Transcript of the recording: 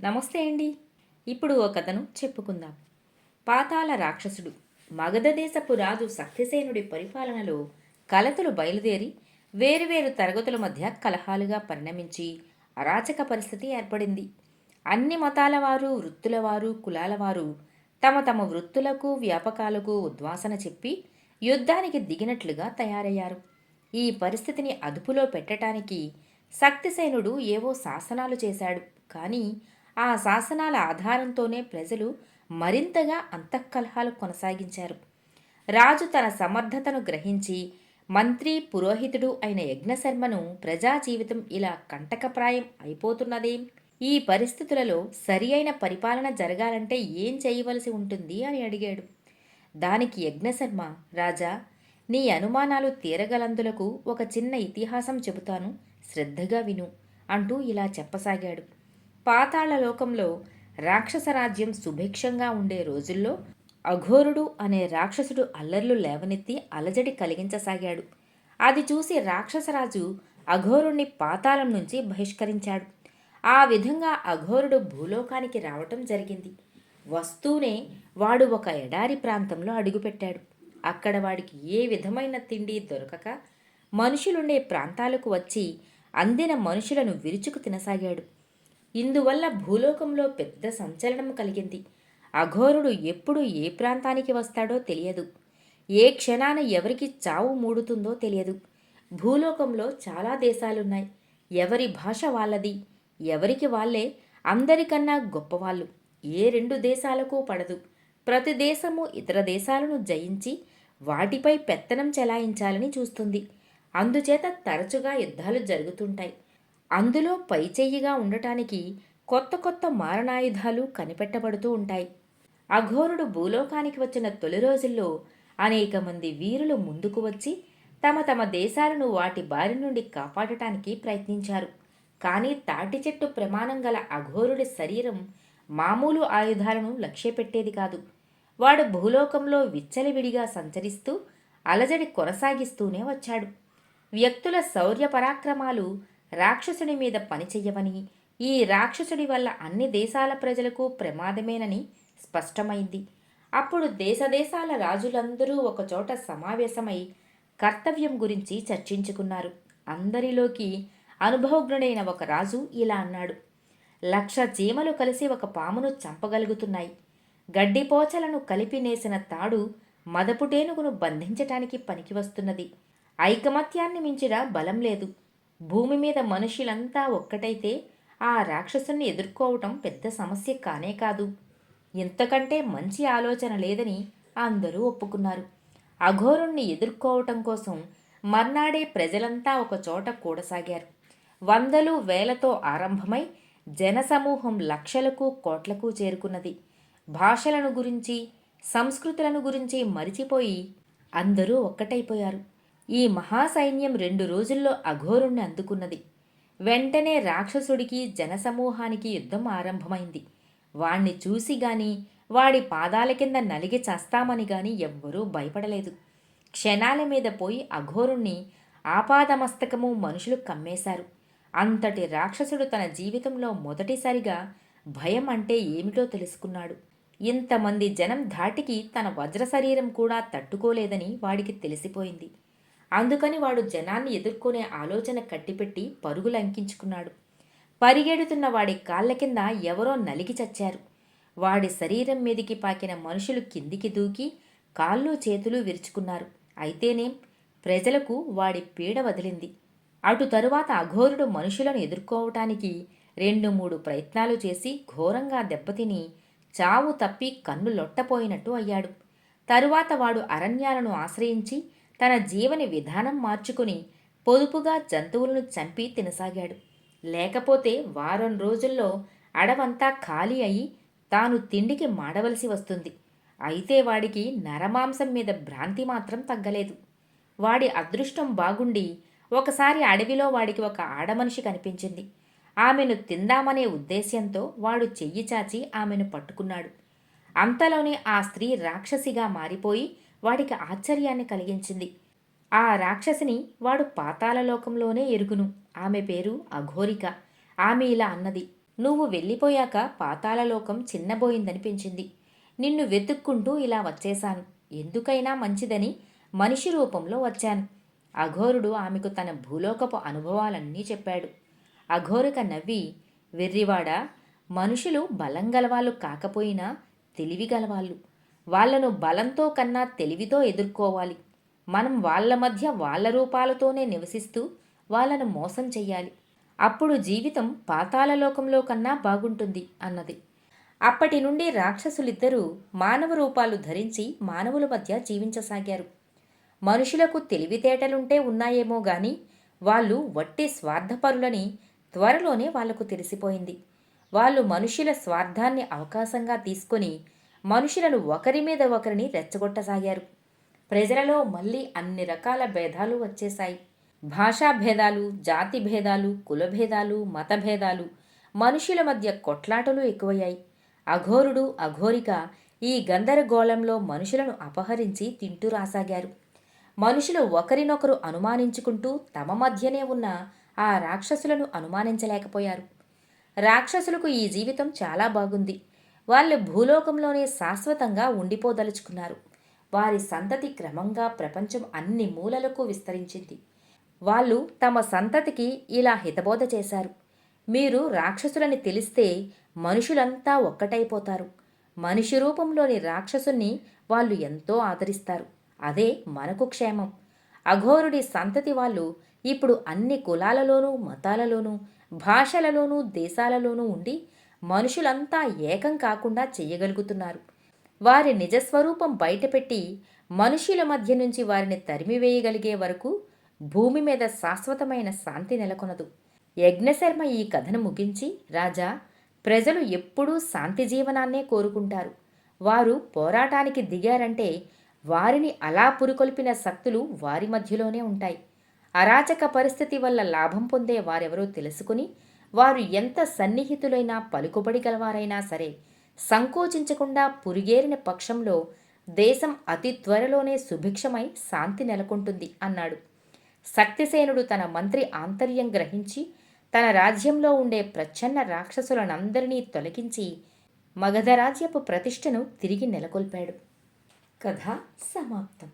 నమస్తే అండి. ఇప్పుడు ఓ కథను చెప్పుకుందాం. పాతాళ రాక్షసుడు. మగధ దేశపు రాజు సత్యసేనుడి పరిపాలనలో కలతలు బయలుదేరి వేరువేరు తరగతుల మధ్య కలహాలుగా పరిణమించి అరాచక పరిస్థితి ఏర్పడింది. అన్ని మతాల వారు, వృత్తుల వారు, కులాల వారు తమ తమ వృత్తులకు, వ్యాపకాలకు ఉద్వాసన చెప్పి యుద్ధానికి దిగినట్లుగా తయారయ్యారు. ఈ పరిస్థితిని అదుపులో పెట్టటానికి శక్తిసేనుడు ఏవో శాసనాలు చేశాడు. కానీ ఆ శాసనాల ఆధారంతోనే ప్రజలు మరింతగా అంతఃకలహాలు కొనసాగించారు. రాజు తన సమర్థతను గ్రహించి మంత్రి, పురోహితుడు అయిన యజ్ఞశర్మను ప్రజా జీవితం ఇలా కంటకప్రాయం అయిపోతున్నదేం? ఈ పరిస్థితులలో సరి అయిన పరిపాలన జరగాలంటే ఏం చేయవలసి ఉంటుంది అని అడిగాడు. దానికి యజ్ఞశర్మ, రాజా, నీ అనుమానాలు తీరగలందులకు ఒక చిన్న ఇతిహాసం చెబుతాను, శ్రద్ధగా విను అంటూ ఇలా చెప్పసాగాడు. పాతాళలోకంలో రాక్షస రాజ్యం సుభిక్షంగా ఉండే రోజుల్లో అఘోరుడు అనే రాక్షసుడు అల్లర్లు లేవనెత్తి అలజడి కలిగించసాగాడు. అది చూసి రాక్షసరాజు అఘోరుణ్ణి పాతాళం నుంచి బహిష్కరించాడు. ఆ విధంగా అఘోరుడు భూలోకానికి రావటం జరిగింది. వస్తూనే వాడు ఒక ఎడారి ప్రాంతంలో అడుగుపెట్టాడు. అక్కడ వాడికి ఏ విధమైన తిండి దొరకక మనుషులుండే ప్రాంతాలకు వచ్చి అందిన మనుషులను విరుచుకు తినసాగాడు. ఇందువల్ల భూలోకంలో పెద్ద సంచలనం కలిగింది. అఘోరుడు ఎప్పుడు ఏ ప్రాంతానికి వస్తాడో తెలియదు. ఏ క్షణాన ఎవరికి చావు మూడుతుందో తెలియదు. భూలోకంలో చాలా దేశాలున్నాయి. ఎవరి భాష వాళ్ళది. ఎవరికి వాళ్ళే అందరికన్నా గొప్పవాళ్ళు. ఏ రెండు దేశాలకు పడదు. ప్రతి దేశము ఇతర దేశాలను జయించి వాటిపై పెత్తనం చెలాయించాలని చూస్తుంది. అందుచేత తరచుగా యుద్ధాలు జరుగుతుంటాయి. అందులో పైచెయ్యిగా ఉండటానికి కొత్త కొత్త మారణాయుధాలు కనిపెట్టబడుతూ ఉంటాయి. అఘోరుడు భూలోకానికి వచ్చిన తొలి రోజుల్లో అనేక మంది వీరులు ముందుకు వచ్చి తమ తమ దేశాలను వాటి బారి నుండి కాపాడటానికి ప్రయత్నించారు. కానీ తాటి చెట్టు ప్రమాణం గల అఘోరుడి శరీరం మామూలు ఆయుధాలను లక్ష్యపెట్టేది కాదు. వాడు భూలోకంలో విచ్చలవిడిగా సంచరిస్తూ అలజడి కొనసాగిస్తూనే వచ్చాడు. వ్యక్తుల శౌర్య పరాక్రమాలు రాక్షసుడి మీద పనిచెయ్యవని, ఈ రాక్షసుడి వల్ల అన్ని దేశాల ప్రజలకు ప్రమాదమేనని స్పష్టమైంది. అప్పుడు దేశదేశాల రాజులందరూ ఒకచోట సమావేశమై కర్తవ్యం గురించి చర్చించుకున్నారు. అందరిలోకి అనుభవజ్ఞుడైన ఒక రాజు ఇలా అన్నాడు: 1,00,000 చీమలు కలిసి ఒక పామును చంపగలుగుతున్నాయి. గడ్డిపోచలను కలిపి నేసిన తాడు మదపుటేనుగును బంధించటానికి పనికివస్తున్నది. ఐకమత్యాన్ని మించిన బలం లేదు. భూమి మీద మనుషులంతా ఒక్కటైతే ఆ రాక్షసుని ఎదుర్కోవటం పెద్ద సమస్య కానే కాదు. ఇంతకంటే మంచి ఆలోచన లేదని అందరూ ఒప్పుకున్నారు. అఘోరుణ్ణి ఎదుర్కోవటం కోసం మర్నాడే ప్రజలంతా ఒకచోట కూడసాగారు. వందలు వేలతో ఆరంభమై జనసమూహం లక్షలకు కోట్లకు చేరుకున్నది. భాషలను గురించి, సంస్కృతులను గురించి మరిచిపోయి అందరూ ఒక్కటైపోయారు. ఈ మహాసైన్యం 2 రోజుల్లో అఘోరుణ్ణి అందుకున్నది. వెంటనే రాక్షసుడికి జనసమూహానికి యుద్ధం ఆరంభమైంది. వాణ్ణి చూసి గాని, వాడి పాదాల కింద నలిగి చస్తామని గాని ఎవ్వరూ భయపడలేదు. క్షణాల మీద పోయి అఘోరుణ్ణి ఆపాదమస్తకము మనుషులు కమ్మేశారు. అంతటి రాక్షసుడు తన జీవితంలో మొదటిసారిగా భయం అంటే ఏమిటో తెలుసుకున్నాడు. ఇంతమంది జనం ధాటికి తన వజ్ర శరీరం కూడా తట్టుకోలేదని వాడికి తెలిసిపోయింది. అందుకని వాడు జనాన్ని ఎదుర్కొనే ఆలోచన కట్టిపెట్టి పరుగులంకించుకున్నాడు. పరిగెడుతున్న వాడి కాళ్ళ కింద ఎవరో నలిగి చచ్చారు. వాడి శరీరం మీదికి పాకిన మనుషులు కిందికి దూకి కాళ్ళు చేతులు విరుచుకున్నారు. అయితేనేం, ప్రజలకు వాడి పీడ వదిలింది. అటు తరువాత అఘోరుడు మనుషులను ఎదుర్కోవటానికి 2-3 ప్రయత్నాలు చేసి ఘోరంగా దెబ్బతిని చావు తప్పి కన్ను లొట్టపోయినట్టు అయ్యాడు. తరువాత వాడు అరణ్యాలను ఆశ్రయించి తన జీవని విధానం మార్చుకుని పొదుపుగా జంతువులను చంపి తినసాగాడు. లేకపోతే వారం రోజుల్లో అడవంతా ఖాళీ అయి తాను తిండికి మాడవలసి వస్తుంది. అయితే వాడికి నరమాంసం మీద భ్రాంతి మాత్రం తగ్గలేదు. వాడి అదృష్టం బాగుండి ఒకసారి అడవిలో వాడికి ఒక ఆడమనిషి కనిపించింది. ఆమెను తిందామనే ఉద్దేశ్యంతో వాడు చెయ్యి చాచి ఆమెను పట్టుకున్నాడు. అంతలోనే ఆ స్త్రీ రాక్షసిగా మారిపోయి వాడికి ఆశ్చర్యాన్ని కలిగించింది. ఆ రాక్షసిని వాడు పాతాళలోకంలోనే ఎరుగును. ఆమె పేరు అఘోరిక. ఆమె ఇలా అన్నది: నువ్వు వెళ్ళిపోయాక పాతాళలోకం చిన్నబోయిందనిపించింది. నిన్ను వెతుక్కుంటూ ఇలా వచ్చేశాను. ఎందుకైనా మంచిదని మనిషి రూపంలో వచ్చాను. అఘోరుడు ఆమెకు తన భూలోకపు అనుభవాలన్నీ చెప్పాడు. అఘోరిక నవ్వి, వెర్రివాడా, మనుషులు బలం గలవాళ్ళు కాకపోయినా తెలివి గలవాళ్ళు. వాళ్లను బలంతో కన్నా తెలివితో ఎదుర్కోవాలి. మనం వాళ్ళ మధ్య వాళ్ళ రూపాలతోనే నివసిస్తూ వాళ్ళను మోసం చెయ్యాలి. అప్పుడు జీవితం పాతాళలోకంలో కన్నా బాగుంటుంది అన్నది. అప్పటి నుండి రాక్షసులిద్దరూ మానవ రూపాలు ధరించి మానవుల మధ్య జీవించసాగారు. మనుషులకు తెలివితేటలుంటే ఉన్నాయేమో గాని వాళ్ళు వట్టి స్వార్థపరులని త్వరలోనే వాళ్లకు తెలిసిపోయింది. వాళ్ళు మనుషుల స్వార్థాన్ని అవకాశంగా తీసుకొని మనుషులను ఒకరి మీద ఒకరిని రెచ్చగొట్టసాగారు. ప్రజలలో మళ్ళీ అన్ని రకాల భేదాలు వచ్చేశాయి. భాషా భేదాలు, జాతి భేదాలు, కులభేదాలు, మతభేదాలు, మనుషుల మధ్య కొట్లాటలు ఎక్కువయ్యాయి. అఘోరుడు, అఘోరిక ఈ గందరగోళంలో మనుషులను అపహరించి తింటూ రాసాగారు. మనుషులు ఒకరినొకరు అనుమానించుకుంటూ తమ మధ్యనే ఉన్న ఆ రాక్షసులను అనుమానించలేకపోయారు. రాక్షసులకు ఈ జీవితం చాలా బాగుంది. వాళ్ళు భూలోకంలోనే శాశ్వతంగా ఉండిపోదలుచుకున్నారు. వారి సంతతి క్రమంగా ప్రపంచం అన్ని మూలలకు విస్తరించింది. వాళ్ళు తమ సంతతికి ఇలా హితబోధ చేశారు. మీరు రాక్షసులని తెలిస్తే మనుషులంతా ఒక్కటైపోతారు. మనిషి రూపంలోని రాక్షసుని వాళ్ళు ఎంతో ఆదరిస్తారు. అదే మనకు క్షేమం. అఘోరుడి సంతతి వాళ్ళు ఇప్పుడు అన్ని కులాలలోనూ, మతాలలోనూ, భాషలలోనూ, దేశాలలోనూ ఉండి మనుషులంతా ఏకం కాకుండా చెయ్యగలుగుతున్నారు. వారి నిజస్వరూపం బయటపెట్టి మనుషుల మధ్య నుంచి వారిని తరిమివేయగలిగే వరకు భూమి మీద శాశ్వతమైన శాంతి నెలకొనదు. యజ్ఞశర్మ ఈ కథను ముగించి, రాజా, ప్రజలు ఎప్పుడూ శాంతి జీవనాన్నే కోరుకుంటారు. వారు పోరాటానికి దిగారంటే వారిని అలా పురికొల్పిన శక్తులు వారి మధ్యలోనే ఉంటాయి. అరాచక పరిస్థితి వల్ల లాభం పొందే వారెవరో తెలుసుకుని వారు ఎంత సన్నిహితులైనా పలుకుబడి గలవారైనా సరే సంకోచించకుండా పురిగేరిన పక్షంలో దేశం అతి త్వరలోనే సుభిక్షమై శాంతి నెలకొంటుంది అన్నాడు. శక్తిసేనుడు తన మంత్రి ఆంతర్యం గ్రహించి తన రాజ్యంలో ఉండే ప్రచ్ఛన్న రాక్షసులనందరినీ తొలగించి మగధరాజ్యపు ప్రతిష్టను తిరిగి నెలకొల్పాడు. కథ సమాప్తం.